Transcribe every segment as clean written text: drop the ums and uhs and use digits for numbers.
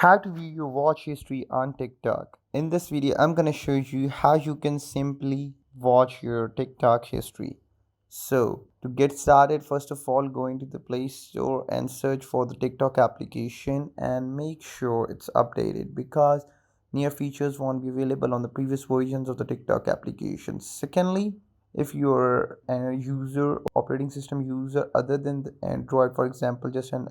How to view your watch history on TikTok. In this video, I'm gonna show you how you can simply watch your TikTok history. So to get started, first of all, go into the Play Store and search for the TikTok application and make sure it's updated because near features won't be available on the previous versions of the TikTok application. Secondly, if you're a user operating system user other than the Android, for example just an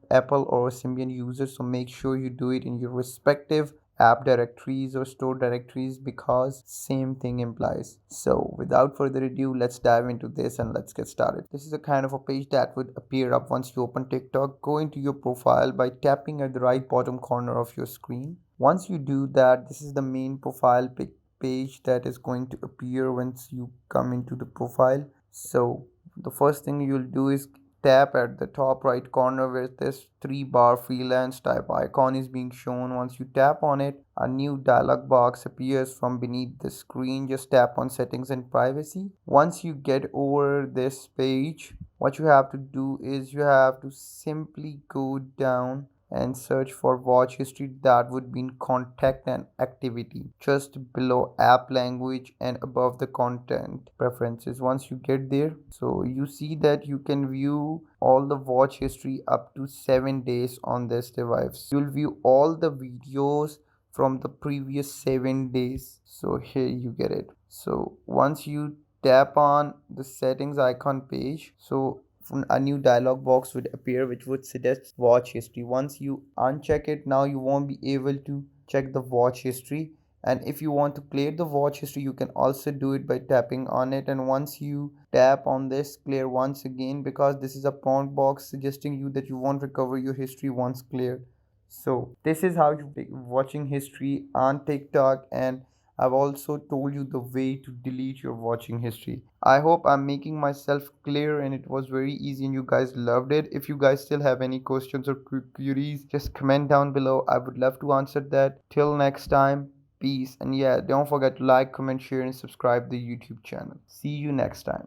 Apple or Symbian user, so make sure you do it in your respective app directories or store directories because same thing implies. So without further ado, let's dive into this and let's get started. This is a kind of a page that would appear up once you open TikTok. Go into your profile by tapping at the right bottom corner of your screen. Once you do that, this is the main profile page that is going to appear once you come into the profile. So the first thing you'll do is tap at the top right corner where this 3 bar freelance type icon is being shown. Once you tap on it, a new dialog box appears from beneath the screen. Just tap on settings and privacy. Once you get over this page, what you have to do is you have to simply go down and search for watch history. That would be in contact and activity just below app language and above the content preferences. Once you get there, so you see that you can view all the watch history up to 7 days on this device. You'll view all the videos from the previous 7 days. So here you get it. So once you tap on the settings icon page, so a new dialog box would appear which would suggest watch history. Once you uncheck it, now you won't be able to check the watch history. And if you want to clear the watch history, you can also do it by tapping on it. And once you tap on this, clear once again, because this is a prompt box suggesting you that you won't recover your history once cleared. So this is how you watching history on TikTok, and I've also told you the way to delete your watching history. I hope I'm making myself clear and it was very easy and you guys loved it. If you guys still have any questions or queries, just comment down below. I would love to answer that. Till next time, peace. And yeah, don't forget to like, comment, share, and subscribe the YouTube channel. See you next time.